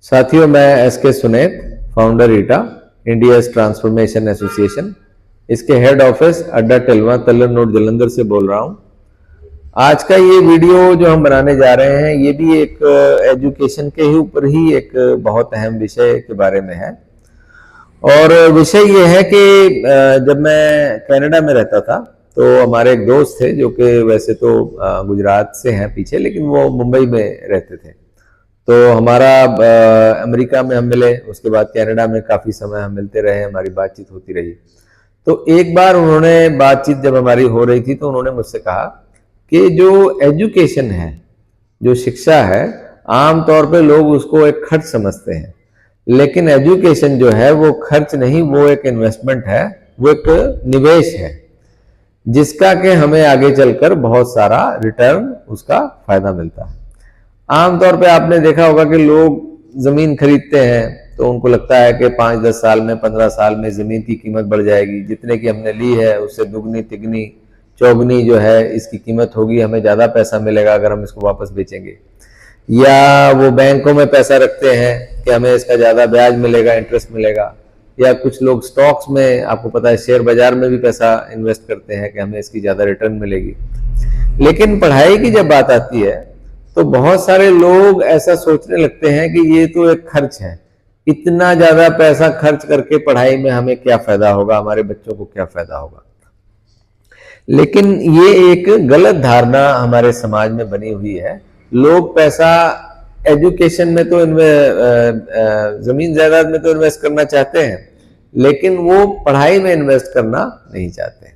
साथियों, मैं SK Sunet, founder ईटा India's transformation association, इसके हेड ऑफिस अड्डा टिलवा तल्लन रोड जलंधर से बोल रहा हूं। आज का ये वीडियो जो हम बनाने जा रहे हैं ये भी एक एजुकेशन के ही ऊपर ही एक बहुत अहम विषय के बारे में है। और विषय ये है कि जब मैं कनाडा में रहता था तो हमारे एक दोस्त थे जो कि वैसे तो गुजरात से हैं पीछे, लेकिन वो मुंबई में रहते थे। तो हमारा अमेरिका में हम मिले, उसके बाद कनाडा में काफ़ी समय हम मिलते रहे, हमारी बातचीत होती रही। तो एक बार उन्होंने बातचीत जब हमारी हो रही थी तो उन्होंने मुझसे कहा कि जो एजुकेशन है, जो शिक्षा है, आमतौर पे लोग उसको एक खर्च समझते हैं, लेकिन एजुकेशन जो है वो खर्च नहीं, वो एक इन्वेस्टमेंट है, वो एक निवेश है जिसका कि हमें आगे चलकर बहुत सारा रिटर्न, उसका फायदा मिलता है। आमतौर पे आपने देखा होगा कि लोग जमीन खरीदते हैं तो उनको लगता है कि 5-10 साल में, 15 साल में जमीन की कीमत बढ़ जाएगी, जितने की हमने ली है उससे दुगनी तिगनी चौगनी जो है इसकी कीमत होगी, हमें ज्यादा पैसा मिलेगा अगर हम इसको वापस बेचेंगे। या वो बैंकों में पैसा रखते हैं कि हमें इसका ज्यादा ब्याज मिलेगा, इंटरेस्ट मिलेगा। या कुछ लोग स्टॉक्स में, आपको पता है, शेयर बाजार में भी पैसा इन्वेस्ट करते हैं कि हमें इसकी ज्यादा रिटर्न मिलेगी। लेकिन पढ़ाई की जब बात आती है तो बहुत सारे लोग ऐसा सोचने लगते हैं कि ये तो एक खर्च है, इतना ज्यादा पैसा खर्च करके पढ़ाई में हमें क्या फायदा होगा, हमारे बच्चों को क्या फायदा होगा। लेकिन ये एक गलत धारणा हमारे समाज में बनी हुई है। लोग पैसा एजुकेशन में तो जमीन जायदाद में तो इन्वेस्ट करना चाहते हैं, लेकिन वो पढ़ाई में इन्वेस्ट करना नहीं चाहते।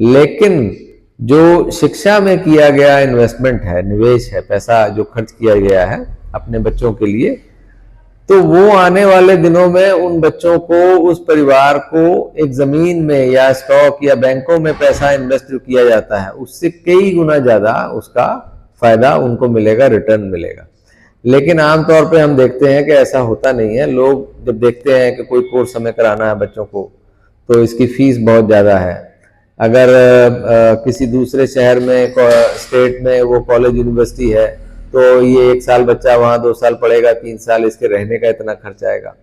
लेकिन जो शिक्षा में किया गया इन्वेस्टमेंट है, निवेश है, पैसा जो खर्च किया गया है अपने बच्चों के लिए, तो वो आने वाले दिनों में उन बच्चों को, उस परिवार को एक जमीन में या स्टॉक या बैंकों में पैसा इन्वेस्ट जो किया जाता है उससे कई गुना ज्यादा उसका फायदा उनको मिलेगा, रिटर्न मिलेगा। लेकिन आमतौर पे हम देखते हैं कि ऐसा होता नहीं है। लोग जब देखते हैं कि कोई कोर्स हमें कराना है बच्चों को तो इसकी फीस बहुत ज्यादा है, अगर किसी दूसरे शहर में, स्टेट में वो कॉलेज यूनिवर्सिटी है तो ये 1 साल बच्चा वहां 2 साल पढ़ेगा, 3 साल इसके रहने का इतना खर्च आएगा,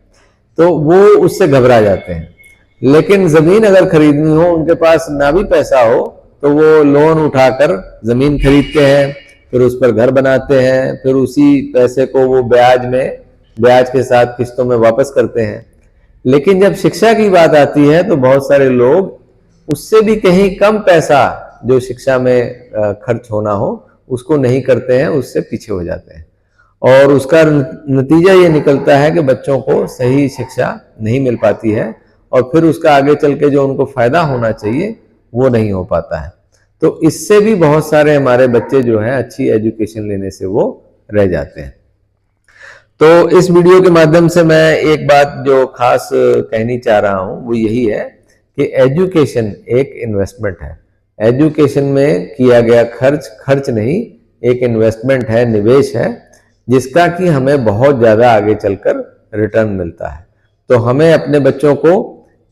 तो वो उससे घबरा जाते हैं। लेकिन जमीन अगर खरीदनी हो, उनके पास ना भी पैसा हो, तो वो लोन उठाकर जमीन खरीदते हैं, फिर उस पर घर बनाते हैं, फिर उसी पैसे को वो ब्याज के साथ किस्तों में वापस करते हैं। लेकिन जब शिक्षा की बात आती है तो बहुत सारे लोग उससे भी कहीं कम पैसा जो शिक्षा में खर्च होना हो उसको नहीं करते हैं, उससे पीछे हो जाते हैं। और उसका नतीजा ये निकलता है कि बच्चों को सही शिक्षा नहीं मिल पाती है और फिर उसका आगे चल के जो उनको फायदा होना चाहिए वो नहीं हो पाता है। तो इससे भी बहुत सारे हमारे बच्चे जो हैं अच्छी एजुकेशन लेने से वो रह जाते हैं। तो इस वीडियो के माध्यम से मैं एक बात जो खास कहनी चाह रहा हूं वो यही है कि एजुकेशन एक इन्वेस्टमेंट है। एजुकेशन में किया गया खर्च नहीं, एक इन्वेस्टमेंट है, निवेश है, जिसका कि हमें बहुत ज्यादा आगे चलकर रिटर्न मिलता है। तो हमें अपने बच्चों को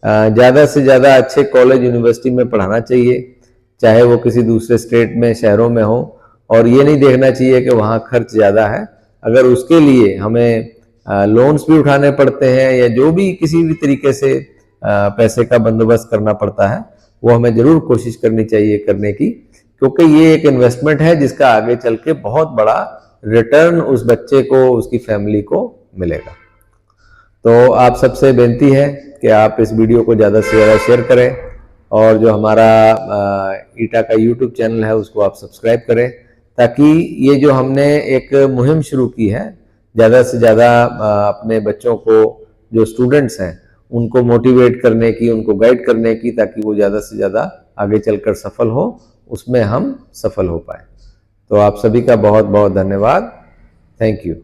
ज्यादा से ज्यादा अच्छे कॉलेज यूनिवर्सिटी में पढ़ाना चाहिए, चाहे वो किसी दूसरे स्टेट में, शहरों में हो। और ये नहीं देखना चाहिए कि वहाँ खर्च ज्यादा है। अगर उसके लिए हमें लोन्स भी उठाने पड़ते हैं या जो भी किसी भी तरीके से पैसे का बंदोबस्त करना पड़ता है, वो हमें जरूर कोशिश करनी चाहिए करने की, क्योंकि ये एक इन्वेस्टमेंट है जिसका आगे चल के बहुत बड़ा रिटर्न उस बच्चे को, उसकी फैमिली को मिलेगा। तो आप सबसे बेनती है कि आप इस वीडियो को ज़्यादा से ज़्यादा शेयर करें और जो हमारा ईटा का यूट्यूब चैनल है उसको आप सब्सक्राइब करें, ताकि ये जो हमने एक मुहिम शुरू की है ज़्यादा से ज़्यादा अपने बच्चों को, जो स्टूडेंट्स हैं, उनको मोटिवेट करने की, उनको गाइड करने की, ताकि वो ज़्यादा से ज़्यादा आगे चलकर सफल हो, उसमें हम सफल हो पाए। तो आप सभी का बहुत बहुत धन्यवाद। Thank you.